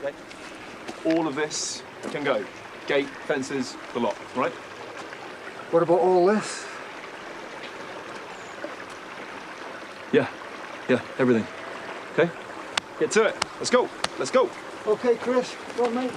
Okay? All of this can go. Gate, fences, the lot, right? What about all this? Yeah, everything. Okay? Get to it. Let's go. Let's go. Okay, Chris. Go on, mate.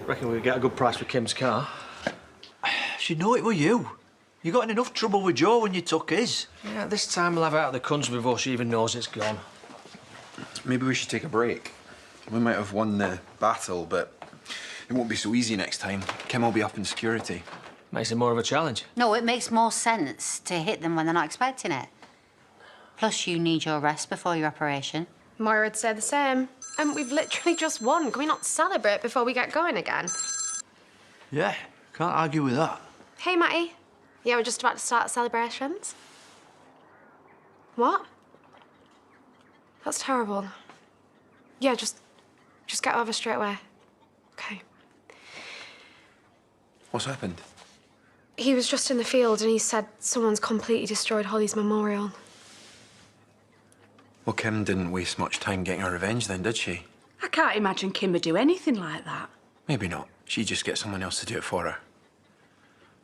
Reckon we'd get a good price for Kim's car. She'd know it were you. You got in enough trouble with Joe when you took his. Yeah, this time we'll have it out of the country before she even knows it's gone. Maybe we should take a break. We might have won the battle, but it won't be so easy next time. Kim will be up in security. Makes it more of a challenge. No, it makes more sense to hit them when they're not expecting it. Plus, you need your rest before your operation. Moira would say the same. And we've literally just won. Can we not celebrate before we get going again? Yeah, can't argue with that. Hey, Matty. Yeah, we're just about to start celebrations. What? That's terrible. Yeah, just get over straight away. Okay. What's happened? He was just in the field and he said someone's completely destroyed Holly's memorial. Well, Kim didn't waste much time getting her revenge then, did she? I can't imagine Kim would do anything like that. Maybe not. She'd just get someone else to do it for her.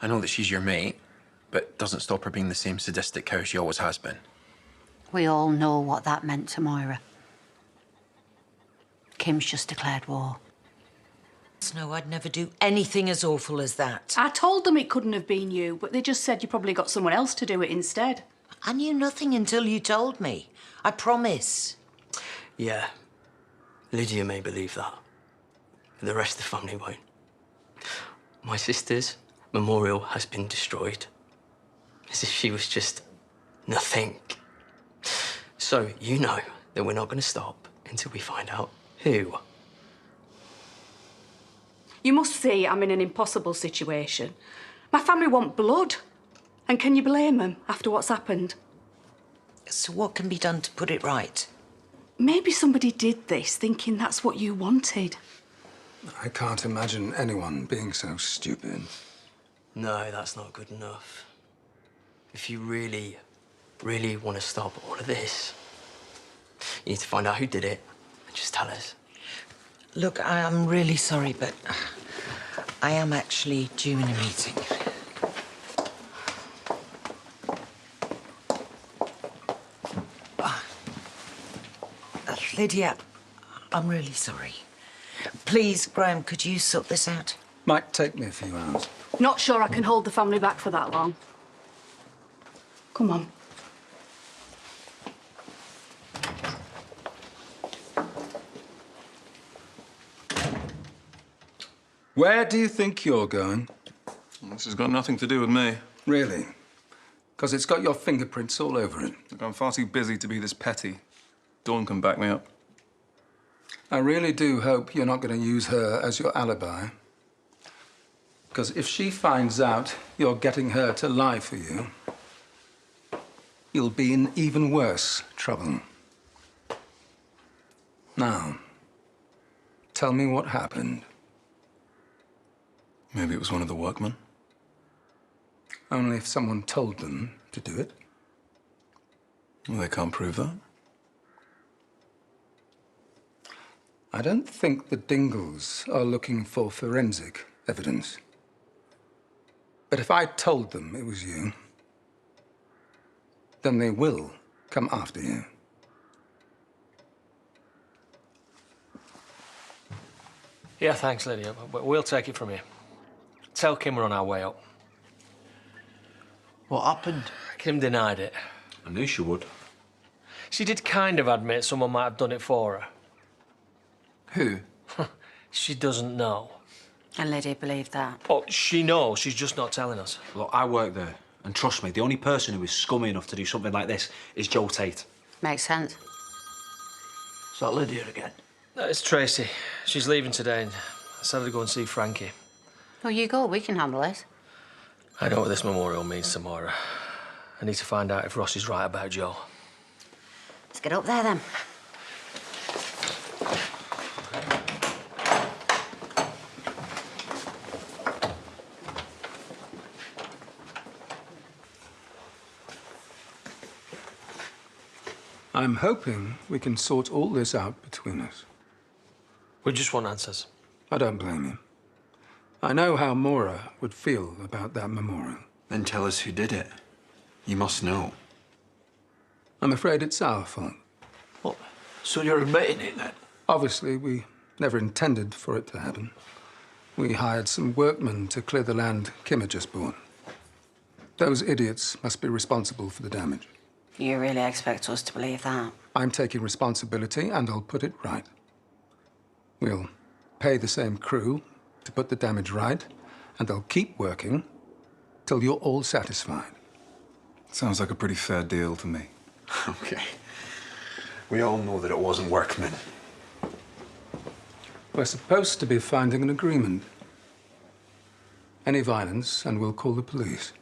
I know that she's your mate, but doesn't stop her being the same sadistic cow she always has been. We all know what that meant to Moira. Kim's just declared war. No, I'd never do anything as awful as that. I told them it couldn't have been you, but they just said you probably got someone else to do it instead. I knew nothing until you told me. I promise. Yeah, Lydia may believe that, but the rest of the family won't. My sister's memorial has been destroyed, as if she was just nothing. So you know that we're not going to stop until we find out who. You must see I'm in an impossible situation. My family want blood. And can you blame them after what's happened? So what can be done to put it right? Maybe somebody did this thinking that's what you wanted. I can't imagine anyone being so stupid. No, that's not good enough. If you really, really want to stop all of this, you need to find out who did it and just tell us. Look, I'm really sorry, but I am actually due in a meeting. Lydia, I'm really sorry. Please, Graham, could you sort this out? Might take me a few hours. Not sure I can hold the family back for that long. Come on. Where do you think you're going? This has got nothing to do with me. Really? Because it's got your fingerprints all over it. Look, I'm far too busy to be this petty. Dawn can back me up. I really do hope you're not going to use her as your alibi. Because if she finds out you're getting her to lie for you, you'll be in even worse trouble. Now, tell me what happened. Maybe it was one of the workmen. Only if someone told them to do it. Well, they can't prove that. I don't think the Dingles are looking for forensic evidence. But if I told them it was you, then they will come after you. Yeah, thanks, Lydia, but we'll take it from here. Tell Kim we're on our way up. What happened? Kim denied it. I knew she would. She did kind of admit someone might have done it for her. Who? She doesn't know. And Lydia believed that. Oh, she knows, she's just not telling us. Look, I work there, and trust me, the only person who is scummy enough to do something like this is Joe Tate. Makes sense. Is that Lydia again? No, it's Tracy. She's leaving today, and I said I'd go and see Frankie. Well, you go, we can handle it. I know what this memorial means to Moira. I need to find out if Ross is right about Joe. Let's get up there, then. I'm hoping we can sort all this out between us. We just want answers. I don't blame you. I know how Moira would feel about that memorial. Then tell us who did it. You must know. I'm afraid it's our fault. What? So you're admitting it, then? Obviously, we never intended for it to happen. We hired some workmen to clear the land Kim had just bought. Those idiots must be responsible for the damage. You really expect us to believe that? I'm taking responsibility, and I'll put it right. We'll pay the same crew to put the damage right, and they'll keep working till you're all satisfied. Sounds like a pretty fair deal to me. Okay. We all know that it wasn't workmen. We're supposed to be finding an agreement. Any violence, and we'll call the police.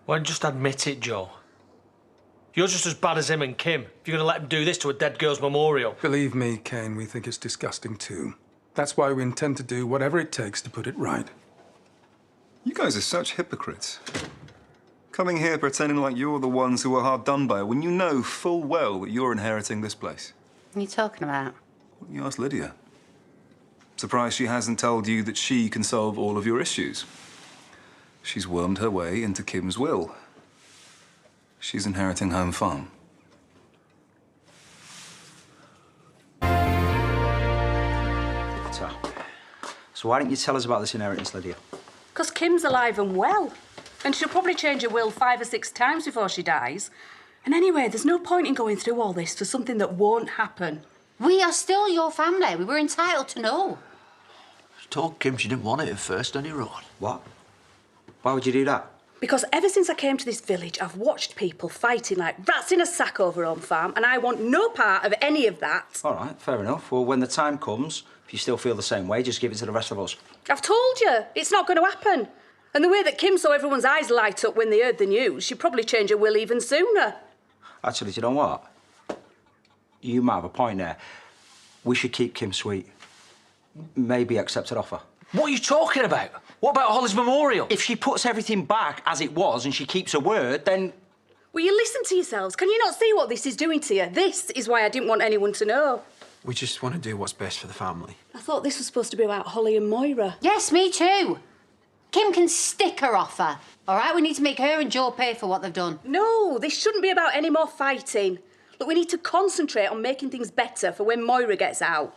Why don't you just admit it, Joe? You're just as bad as him and Kim. If you're going to let him do this to a dead girl's memorial. Believe me, Kane, we think it's disgusting too. That's why we intend to do whatever it takes to put it right. You guys are such hypocrites. Coming here pretending like you're the ones who were hard done by when you know full well that you're inheriting this place. What are you talking about? You asked Lydia. Surprised she hasn't told you that she can solve all of your issues. She's wormed her way into Kim's will. She's inheriting Home Farm. So why didn't you tell us about this inheritance, Lydia? Because Kim's alive and well. And she'll probably change her will 5 or 6 times before she dies. And anyway, there's no point in going through all this for something that won't happen. We are still your family. We were entitled to know. She told Kim she didn't want it at first on her own. What? Why would you do that? Because ever since I came to this village, I've watched people fighting like rats in a sack over Home Farm, and I want no part of any of that. All right, fair enough. Well, when the time comes, if you still feel the same way, just give it to the rest of us. I've told you, it's not going to happen. And the way that Kim saw everyone's eyes light up when they heard the news, she'd probably change her will even sooner. Actually, do you know what? You might have a point there. We should keep Kim sweet. Maybe accept her offer. What are you talking about? What about Holly's memorial? If she puts everything back as it was and she keeps her word, then... Will you listen to yourselves? Can you not see what this is doing to you? This is why I didn't want anyone to know. We just want to do what's best for the family. I thought this was supposed to be about Holly and Moira. Yes, me too. Kim can stick her offer. All right, we need to make her and Joe pay for what they've done. No, this shouldn't be about any more fighting. Look, we need to concentrate on making things better for when Moira gets out.